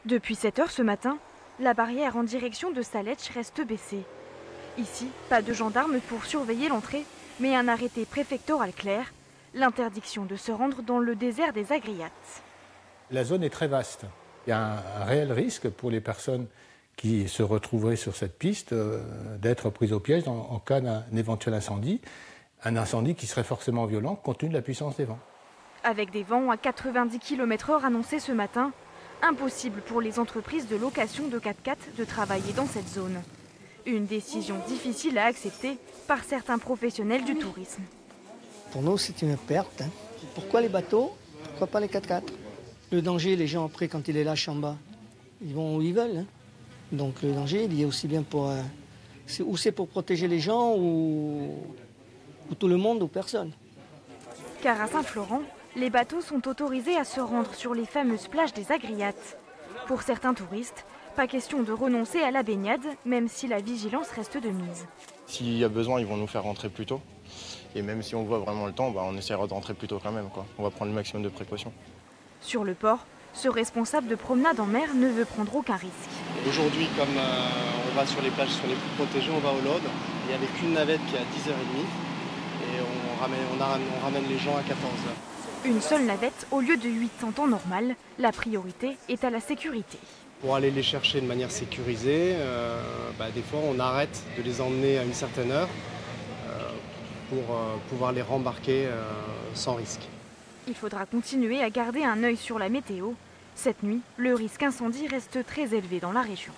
Depuis 7 heures ce matin, la barrière en direction de Saletch reste baissée. Ici, pas de gendarmes pour surveiller l'entrée, mais un arrêté préfectoral clair, l'interdiction de se rendre dans le désert des Agriates. La zone est très vaste. Il y a un réel risque pour les personnes qui se retrouveraient sur cette piste d'être prises au piège en cas d'un éventuel incendie. Un incendie qui serait forcément violent compte tenu de la puissance des vents. Avec des vents à 90 km/h annoncés ce matin, impossible pour les entreprises de location de 4x4 de travailler dans cette zone. Une décision difficile à accepter par certains professionnels du tourisme. Pour nous, c'est une perte. Pourquoi les bateaux? Pourquoi pas les 4x4? Le danger, les gens après, quand ils les lâchent en bas, ils vont où ils veulent. Donc le danger, il y a aussi bien pour... ou c'est pour protéger les gens, ou tout le monde, ou personne. Car à Saint-Florent, les bateaux sont autorisés à se rendre sur les fameuses plages des Agriates. Pour certains touristes, pas question de renoncer à la baignade, même si la vigilance reste de mise. S'il y a besoin, ils vont nous faire rentrer plus tôt. Et même si on voit vraiment le temps, on essaiera de rentrer plus tôt quand même, quoi. On va prendre le maximum de précautions. Sur le port, ce responsable de promenade en mer ne veut prendre aucun risque. Aujourd'hui, comme on va sur les plages sur les plus protégées, on va au Laude. Il n'y avait qu'une navette qui est à 10h30 et on ramène les gens à 14h. Une seule navette au lieu de 8 en temps normal. La priorité est à la sécurité. Pour aller les chercher de manière sécurisée, des fois on arrête de les emmener à une certaine heure pour pouvoir les rembarquer sans risque. Il faudra continuer à garder un œil sur la météo. Cette nuit, le risque incendie reste très élevé dans la région.